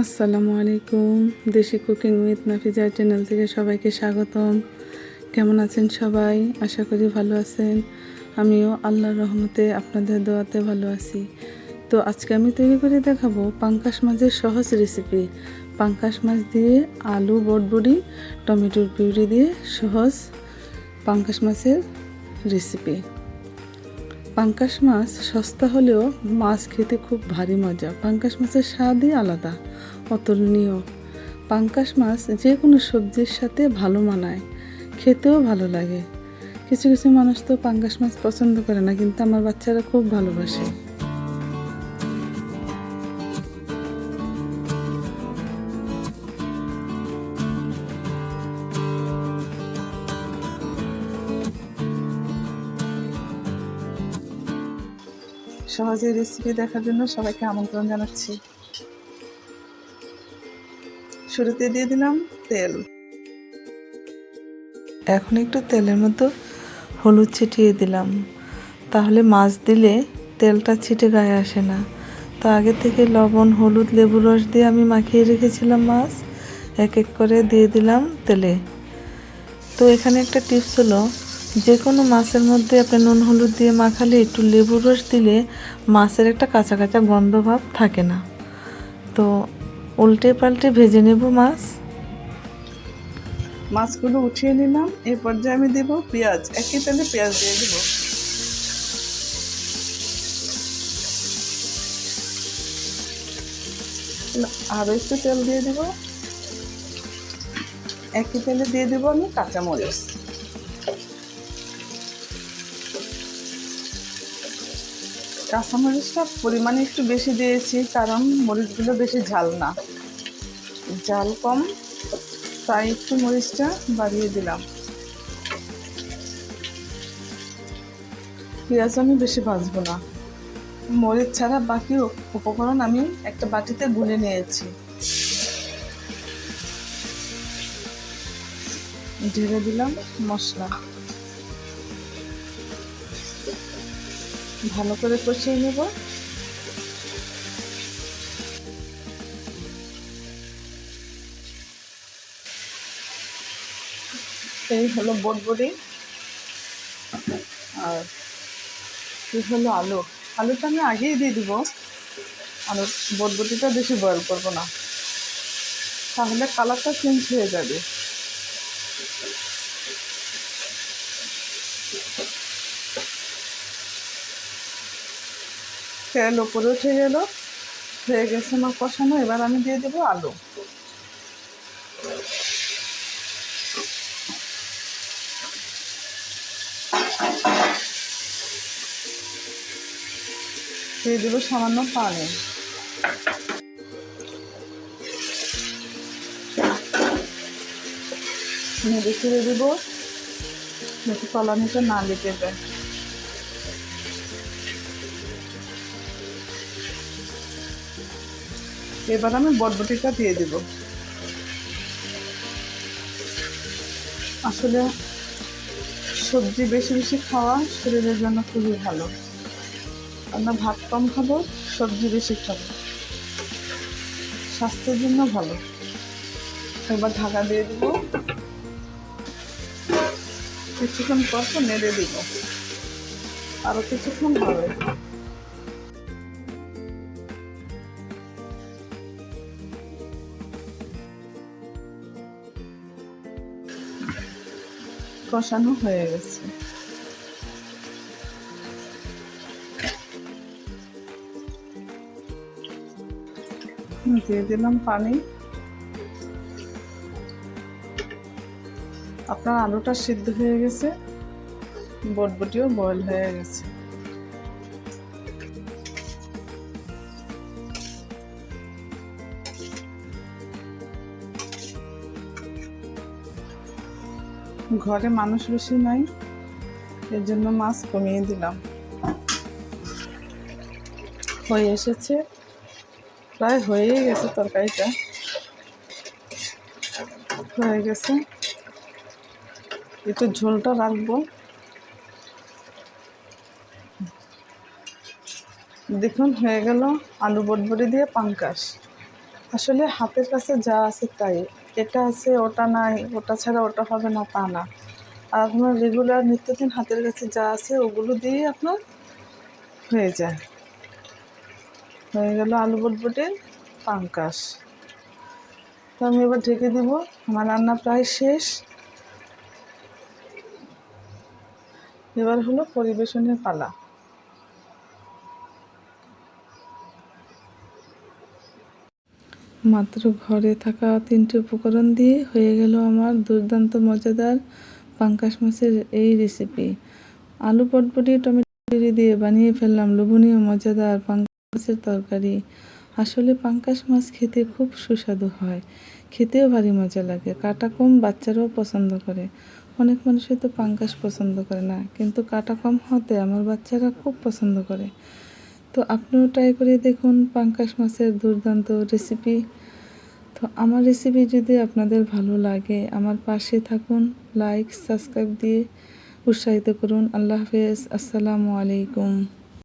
আসসালামু আলাইকুম। দেশি কুকিং উইথ নাফিজা চ্যানেল থেকে সবাইকে স্বাগতম। কেমন আছেন সবাই? আশা করি ভালো আছেন। আমিও আল্লাহর রহমতে আপনাদের দোয়াতে ভালো আছি। তো আজকে আমি তৈরি করে দেখাবো পাঙ্গাস মাছের সহজ রেসিপি। পাঙ্গাস মাছ দিয়ে আলু বটবড়ি টমেটোর পিউরি দিয়ে সহজ পাঙ্গাস মাছের রেসিপি। পাঙ্গাস মাছ সস্তা হলেও মাছ খেতে খুব ভারী মজা। পাঙ্গাস মাছের স্বাদই আলাদা, অতুলনীয়। পাঙ্গাস মাছ যে কোনো সবজির সাথে ভালো মানায়, খেতেও ভালো লাগে। কিছু কিছু মানুষ তো পাঙ্গাস মাছ পছন্দ করে না, কিন্তু আমার বাচ্চারা খুব ভালোবাসে। সহজে রেসিপি দেখার জন্য সবাইকে আমন্ত্রণ জানাচ্ছি। শুরুতে দিয়ে দিলাম তেল। এখন একটু তেলের মধ্যে হলুদ ছিটিয়ে দিলাম, তাহলে মাছ দিলে তেলটা ছিটে গায়ে আসে না। তো আগে থেকে লবণ, হলুদ, লেবুর রস দিয়ে আমি মাখিয়ে রেখেছিলাম মাছ, এক এক করে দিয়ে দিলাম তেলে। তো এখানে একটা টিপস হলো, যে কোনো মাছের মধ্যে আপনি নুন হলুদ দিয়ে মাখালে একটু লেবুর রস দিলে মাছের একটা কাঁচা কাঁচা গন্ধ ভাব থাকে না। তো উল্টে পাল্টে ভেজে নেব মাছগুলো উঠিয়ে নিলাম। এই পর্যায়ে আমি দেব পেঁয়াজ। একই তেলে পেঁয়াজ দিয়ে দেব। আরও একটু তেল দিয়ে দেব। একই তেলে দিয়ে দেব আমি কাঁচামরিচ। কাঁচামরিচটা পরিমাণে একটু বেশি দিয়েছি, কারণ মরিচগুলো বেশি ঝাল না, ঝাল কম, তাই একটু মরিচটা বাড়িয়ে দিলাম। পেঁয়াজ আমি বেশি ভাজবো না। মরিচ ছাড়া বাকি উপকরণ আমি একটা বাটিতে গুলে নিয়েছি। ঢেলে দিলাম মশলা, ভালো করে কষিয়ে নেব। এই হলো বটবড়ি, আর এই হলো আলু। আলুটা আমি আগেই দিয়ে দিব। আলু বটবটিটা বেশি বয়েল করবো না, তাহলে কালারটা চেঞ্জ হয়ে যাবে। তেল উপরে উঠে গেল, হয়ে গেছে আমার কষানো। এবার আমি দিয়ে দেবো আলু। দিয়ে দেবো সামান্য পানি। নেড়ে ছেড়ে দেবো, যাতে তলা নিচে না লেগে যায়। এবার আমি বটবটিটা দিয়ে দেব। আসলে সবজি বেশি বেশি খাওয়া শরীরের জন্য খুবই ভালো। আমরা ভাত কম খাবো, সবজি বেশি খাবো, স্বাস্থ্যের জন্য ভালো। এবার ঢাকা দিয়ে দিব, কিছুক্ষণ পর নেড়ে দিব। আরো কিছুক্ষণ হবে। কষানো হয়ে গেছে। দিয়ে দিলাম পানি। আপনার আলুটা সিদ্ধ হয়ে গেছে, বটবটিও বয়েল হয়ে গেছে। ঘরে মানুষ বেশি নাই, এর জন্য মাছ কমিয়ে দিলাম। হয়ে এসেছে, প্রায় হয়েই গেছে। তরকারিটা হয়ে গেছে, একটু ঝোলটা রাখবো। দেখুন হয়ে গেল আলু বটবড়ি দিয়ে পাঙ্গাস। আসলে হাতের কাছে যা আছে তাই, এটা আছে ওটা নাই, ওটা ছাড়া ওটা হবে না তা না। আর আপনার রেগুলার নিত্যদিন হাতের কাছে যা আছে ওগুলো দিয়েই আপনার হয়ে যায়। হয়ে গেল আলু বটবটির পাঙ্কাশ। তো আমি এবার ঢেকে দিব। আমার রান্না প্রায় শেষ। এবার হলো পরিবেশনের পালা। মাত্র ঘরে থাকা 3টি উপকরণ দিয়ে হয়ে গেল আমার দুর্দান্ত মজাদার পাঙ্কাশ মাছের এই রেসিপি। আলু পটপটি টমেটো দিয়ে বানিয়ে ফেললাম লোভনীয় মজাদার পাঙ্কাশ মাছের তরকারি। আসলে পাঙ্কাশ মাছ খেতে খুব সুস্বাদু হয়, খেতেও ভারী মজা লাগে। কাটা কম, বাচ্চারাও পছন্দ করে। অনেক মানুষই তো পাঙ্কাশ পছন্দ করে না, কিন্তু কাটা কম হতে আমার বাচ্চারা খুব পছন্দ করে। তো আপনিও ট্রাই করে দেখুন পাঙ্কাশ মাছের দুর্দান্ত রেসিপি। তো আমার রেসিপি যদি আপনাদের ভালো লাগে আমার পাশে থাকুন, লাইক সাবস্ক্রাইব দিয়ে উৎসাহিত করুন। আল্লাহ হাফেজ, আসসালামু আলাইকুম।